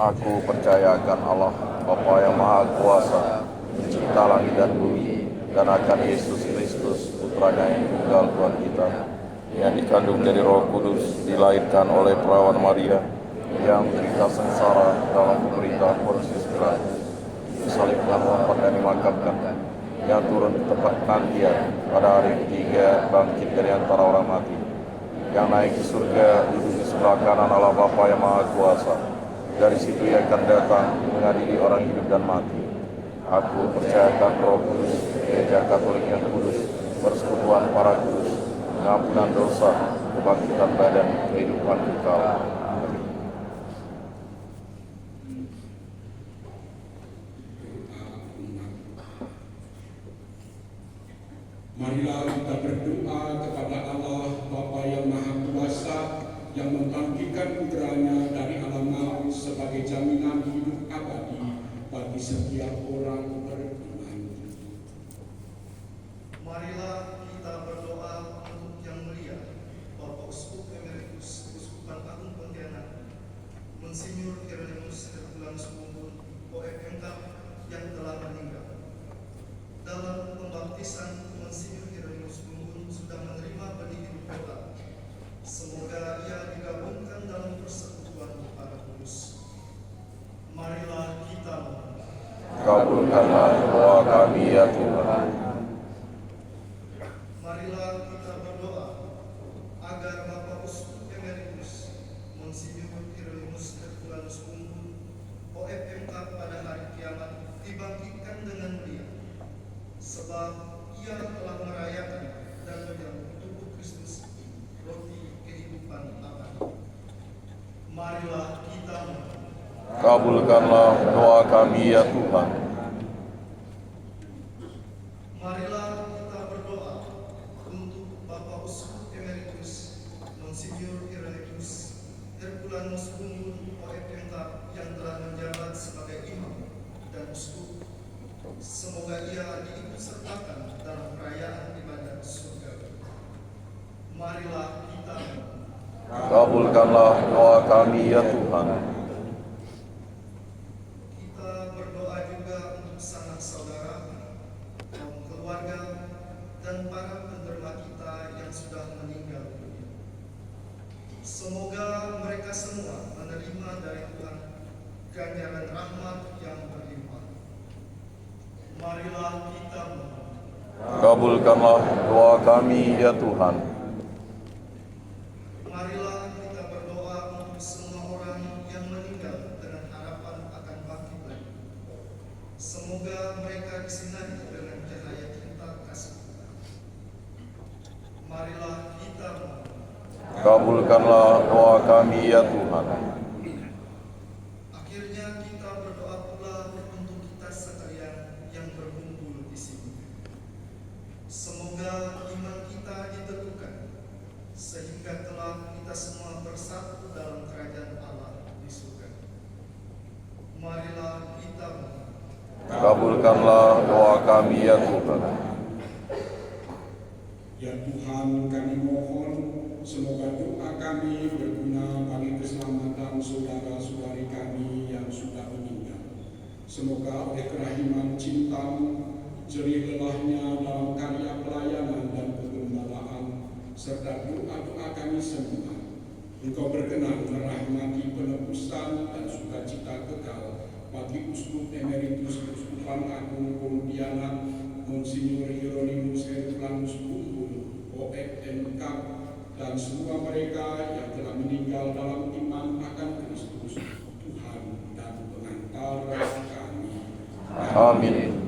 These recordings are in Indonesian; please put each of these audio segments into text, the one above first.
Aku percaya akan Allah, Bapa yang Maha Kuasa, pencipta langit dan bumi, dan akan Yesus Kristus, putranya yang tunggal Tuhan kita, yang dikandung dari Roh Kudus, dilahirkan oleh perawan Maria, yang menderita sengsara dalam pemerintahan Pontius Pilatus, disalibkan, wafat dan dimakamkan, yang turun ke tempat penantian, pada hari ketiga bangkit dari antara orang mati, yang naik ke surga, duduk di sebelah kanan Allah Bapa yang Maha Kuasa. Dari situ ia akan datang mengadili orang hidup dan mati. Aku percayakan Roh Kudus, Gereja Katolik yang kudus, persekutuan para kudus, pengampunan dosa, kebangkitan badan, kehidupan kekal. Amin. Marilah kita berdoa kepada Allah Bapa yang Maha Kuasa, yang membangkitkan putranya dari alam maut sebagai jaminan hidup abadi bagi setiap orang beriman. Marilah kita berdoa untuk Yang Mulia Bapak Uskup Emeritus Uskupan Agung Pontianak, Monsinyur Hieronymus Herculanus Bumbun, OFMK, yang telah meninggal. Dalam pembaptisan, Monsinyur Hieronymus Bumbun sudah menerima benih hidup kota. Semoga ia digabungkan dalam persekutuan para kudus. Marilah kita mohon. Kabulkanlah doa kami ya Tuhan. Marilah kita berdoa agar Bapak Uskup Emeritus Monsinyur Hieronymus Herculanus Bumbun, OFMK, pada hari kiamat dibangkitkan dengan mulia, sebab ia telah merayakan dan menyambut tubuh Kristus, roti kehidupan abadi. Marilah kita mohon. Kabulkanlah doa kami ya Tuhan. Marilah kita berdoa untuk Bapak Uskup Emeritus Monsinyur Hieronymus Herculanus Bumbun, OFMK, yang telah menjabat sebagai imam dan uskup. Semoga ia diikutsertakan dalam perayaan ibadat surga. Marilah kita mohon. Kabulkanlah doa kami ya Tuhan. Kita berdoa juga untuk sanak saudara, kaum keluarga, dan para penderma kita yang sudah meninggal dunia. Semoga mereka semua menerima dari Tuhan ganjaran rahmat yang berlimpah. Marilah kita mohon. Kabulkanlah doa kami ya Tuhan. Marilah kita berdoa untuk semua orang yang meninggal dengan harapan akan bangkit lagi. Semoga mereka disinari dengan cahaya cinta kasih Tuhan. Marilah kita mohon. Kabulkanlah doa kami ya Tuhan. Akhirnya kita berdoa pula untuk kita sekalian yang berkumpul di sini. Semoga iman kita diteguhkan, sehingga kelak kita semua bersatu dalam kerajaan Allah di surga. Marilah kita mohon. Kabulkanlah doa kami ya Tuhan. Ya Tuhan, kami mohon semoga doa kami berguna bagi keselamatan saudara-saudari kami yang sudah meninggal. Semoga oleh kerahiman cinta-Mu, jerih lelahnya dalam karya pelayanan dan penggembalaan, serta doa-doa kami semua, Engkau berkenan merahmati penebusan dan sukacita kekal bagi Uskup Emeritus Uskupan Agung Pontianak, Monsinyur Hieronymus Herculanus Bumbun, OFMK, dan semua mereka yang telah meninggal dalam iman akan Kristus, Tuhan dan pengantara kami. Amin.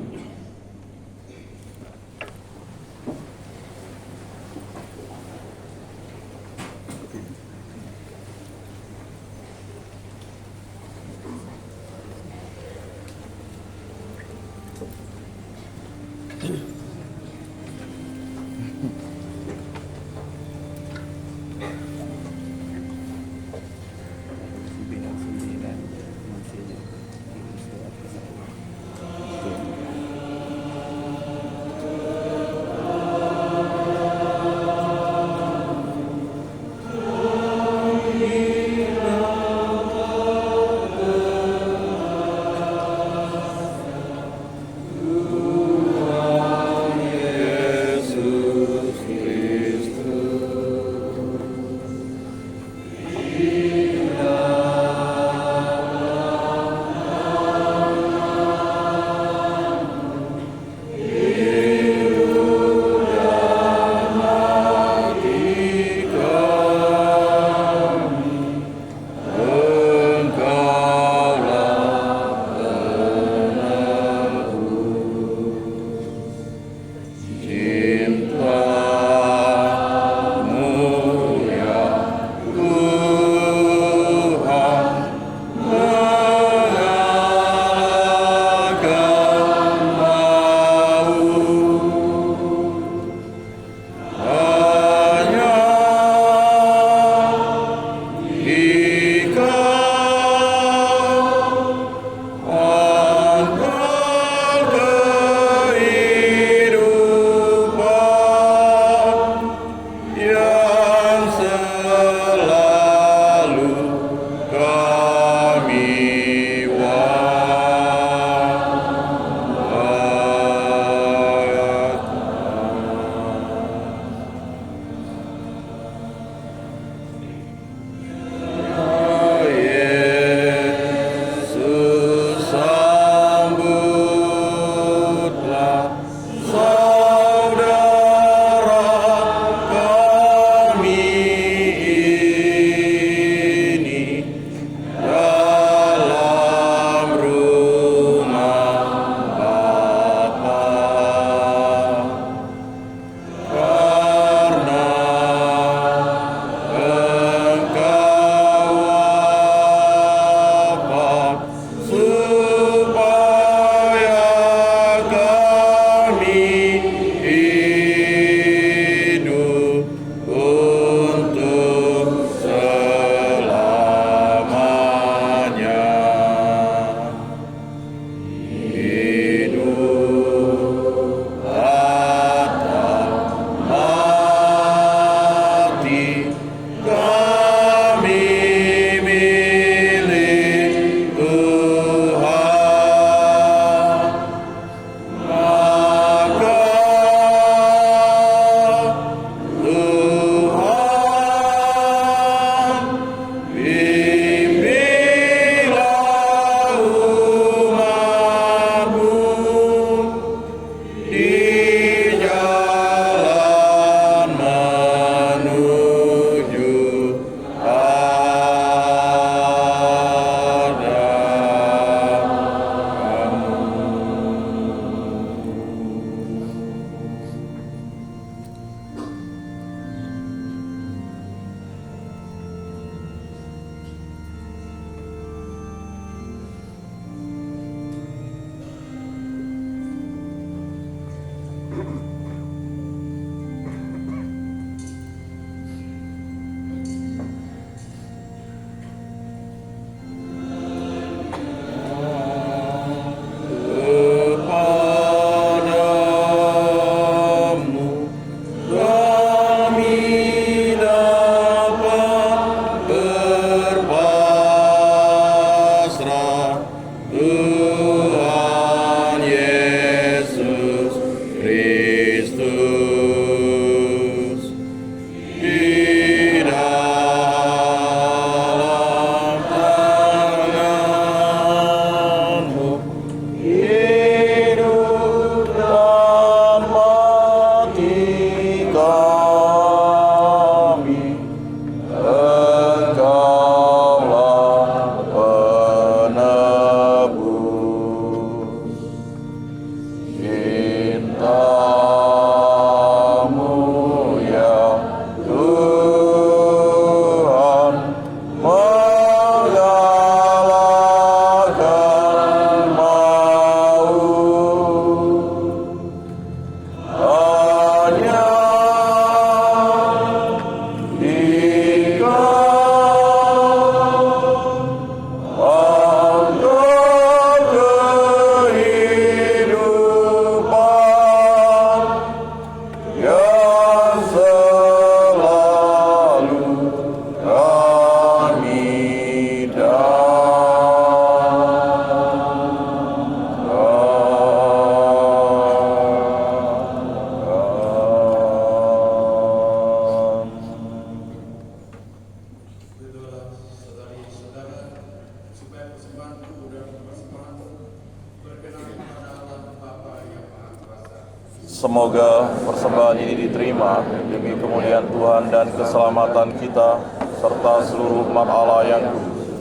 Semoga persembahan ini diterima demi kemuliaan Tuhan dan keselamatan kita serta seluruh umat Allah yang kudus.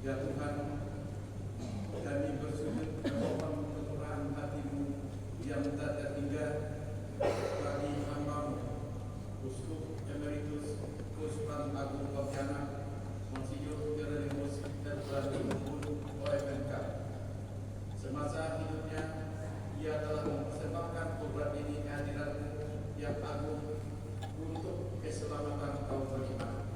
Ya Tuhan, kami bersujud memohon kemurahan hati-Mu yang tak terhingga bagi hamba-Mu, Uskup Emeritus Kuspan Agung Pontianak, Monsinyur Hieronymus Tertular OFMK. Semasa hidupnya, ia telah mempersembahkan kurban ini hadirat-Mu yang agung untuk keselamatan kaum beriman.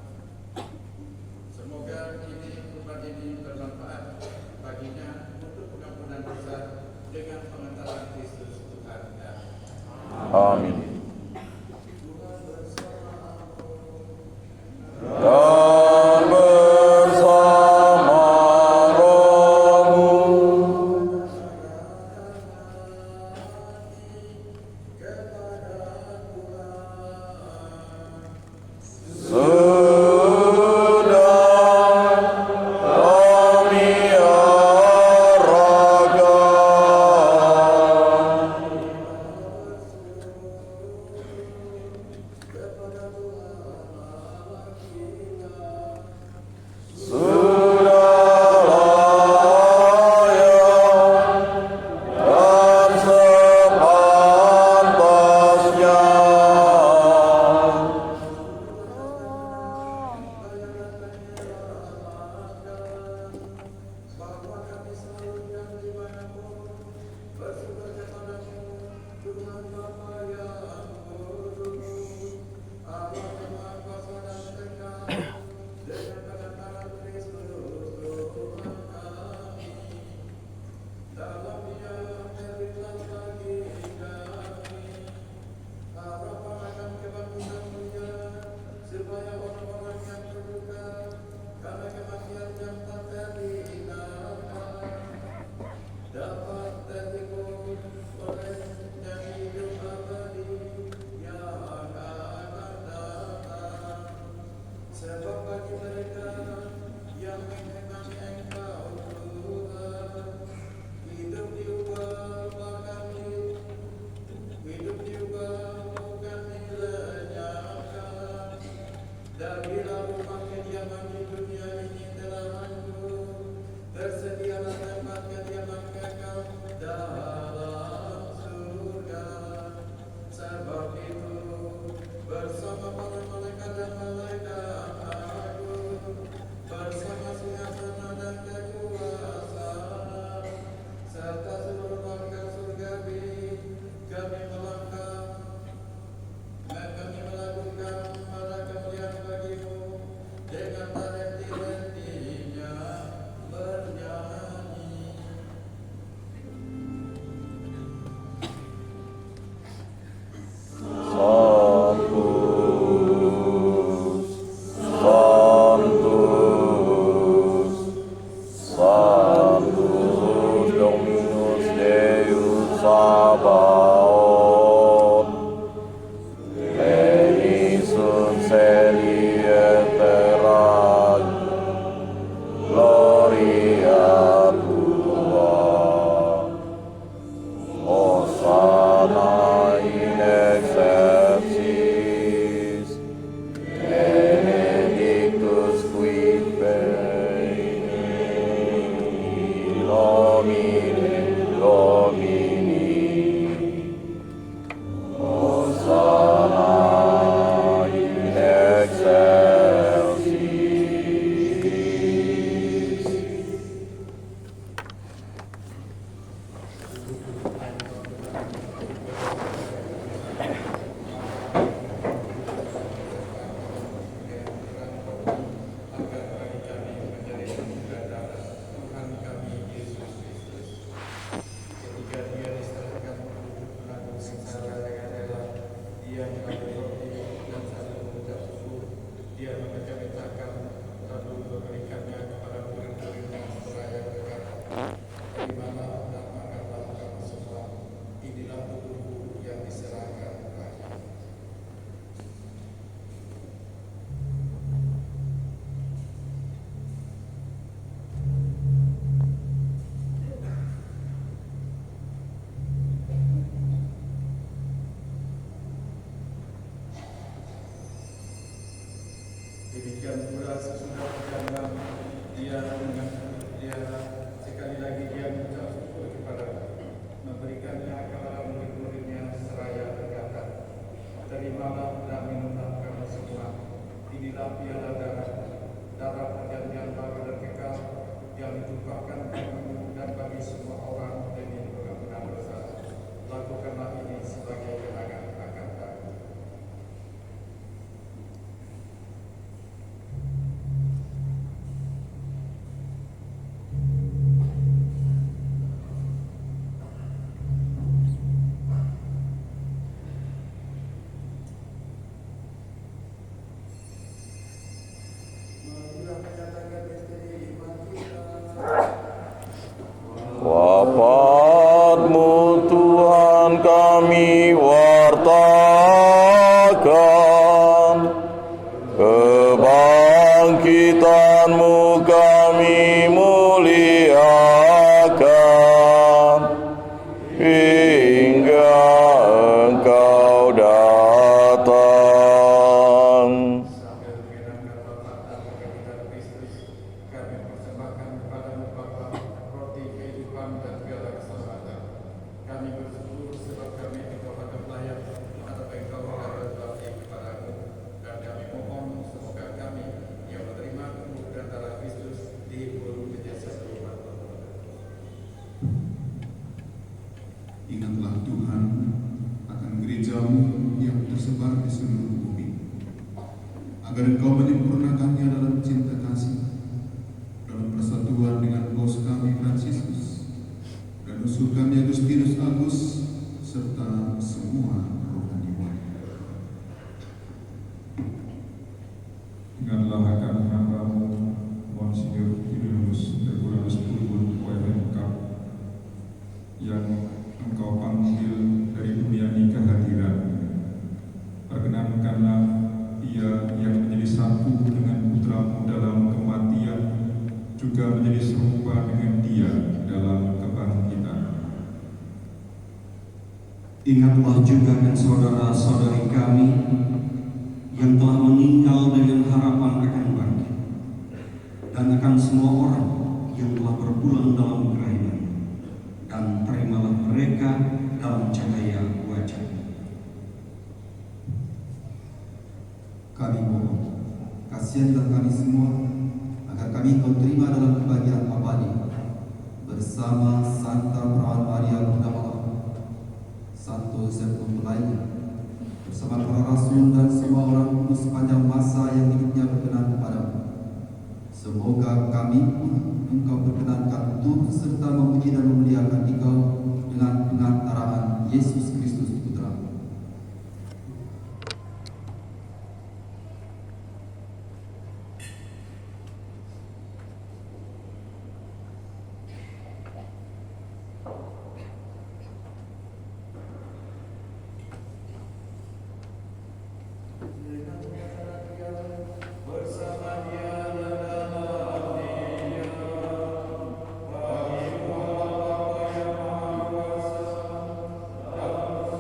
Semoga kurban ini bermanfaat baginya untuk pengampunan dosa dengan pengentaran Kristus Tuhan kami. Amin. Dan bersama rohmu. So Demikian pula sesudah berjamaah dia sekali lagi dia mengucap syukur kepada, memberikannya kepada murid-muridnya seraya berkata, terimalah dan minumlah kamu semua, inilah piala darah perjanjian baru dan kekal yang ditumpahkan bagimu dan bagi semua orang demi pengampunan dosa. Lakukanlah ini sebagai kenangan akan aku. Wafatmu Tuhan kami wartakan, kebangkitan-Mu kami muliakan, hingga Engkau datang. Sambil mengenangkan wafat dan kebangkitan Kristus, kami persembahkan kepada-Mu Bapa roti kehidupan dan piala keselamatan. Kami bersyukur sebab kami dikatakan layak menghadap Engkau karena bakti kepada-Mu, dan kami mohon semoga kami yang menerima tubuh dan darah Kristus dihibur menjadi satu umat. Ingatlah Tuhan akan gereja-Mu yang tersebar di seluruh bumi, agar Engkau menyempurnakannya dalam cinta kasih, dalam persatuan dengan Paus kami Fransiskus dan usul kami Agustinus Agus, serta semua rohaniwan. Ingatlah akan hamba-Mu Monsinyur Irenus Tertulanus Purwun OMMK yang Engkau panggil dari dunia ini kehadiran. Perkenankanlah ia yang menjadi satu dengan putra-Mu dalam kematian juga menjadi serupa dengan Dia dalam kebangkitan. Ingatlah juga kan saudara-saudari kami yang telah meninggal dengan harapan akan bangkit, dan akan semua orang yang telah berpulang dalam kerahiman, dan terimalah mereka dalam cahaya wajah. Kami mohon, kasihanlah kami semua, agar kami Kau terima dalam kebahagiaan abadi, bersama Santa Perawan Maria Bunda Allah, Santo Yosef lainnya, bersama para rasul dan semua orang kudus sepanjang masa yang hidupnya berkenan kepadamu. Semoga kami pun Engkau berkenankan turut serta memuji dan memuliakan Engkau dengan pengantaraan Yesus Kristus Putra-Mu. Bersama Dia dalam Dia, bagi Allah yang Maha Kuasa, dalam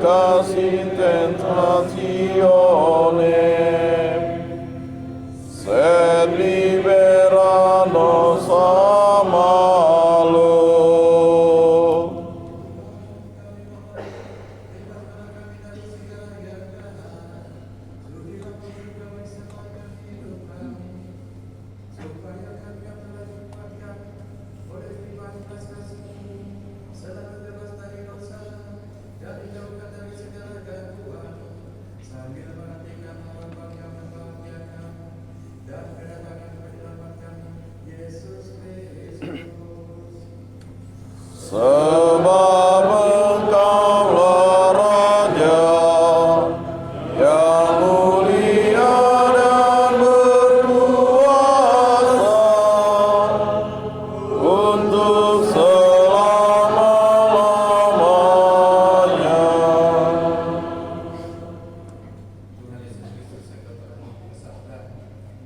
casi tentationem, sed libera nos a malo. Sebab Engkaulah Raja yang mulia dan berkuasa untuk selama-lamanya. Tuhan Yesus Kristus yang ketemu bersabda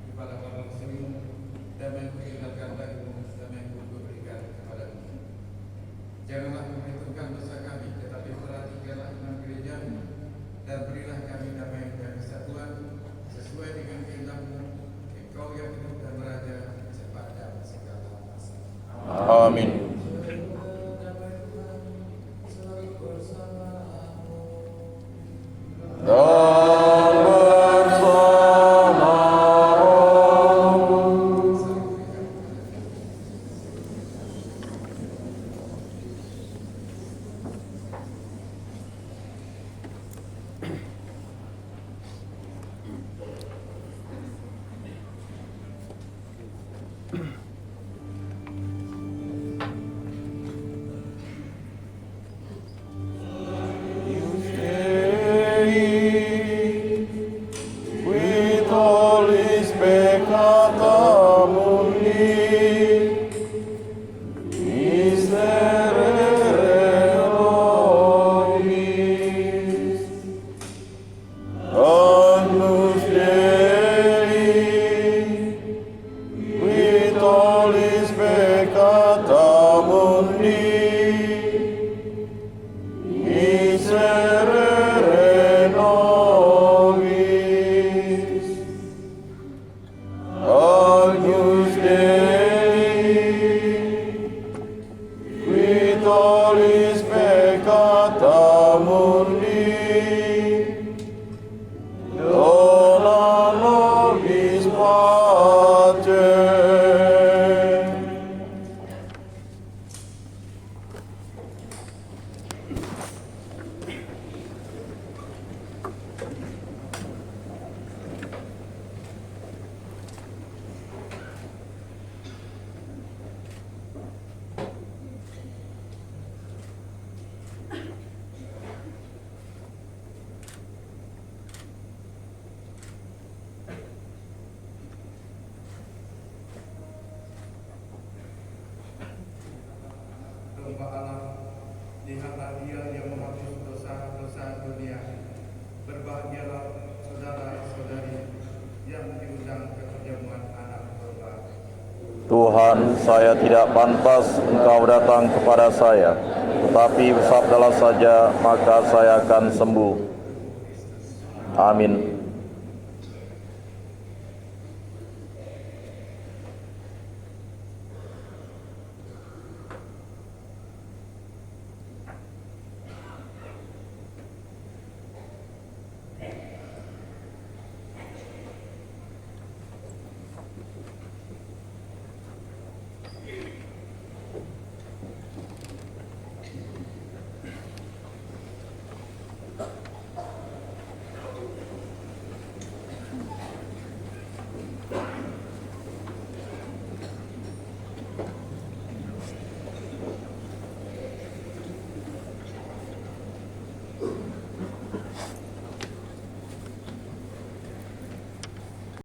kepada orang muslim, damai ku tinggalkan bagimu, damai ku berikan kepadamu. Janganlah memperhitungkan dosa kami, tetapi perhatikanlah iman gerejamu, dan berilah kami damai dan kesatuan sesuai dengan kehendak-Mu, Engkau yang hidup dan beraja sepanjang segala masa. Amin. Dan bersama roh. With holy peccata mundi, miserere nobis. Agnus Dei, with holy peccata mundi, miserere nobis. Agnus Dei, qui tollis peccata mundi, dona nobis pacem. Domba Allah, lihatlah Dia yang menghapus dosa-dosa dunia. Berbahagialah saudara-saudari yang diundang ke perjamuan anak domba. Tuhan, saya tidak pantas Engkau datang kepada saya, tetapi bersabdalah saja, maka saya akan sembuh. Amin.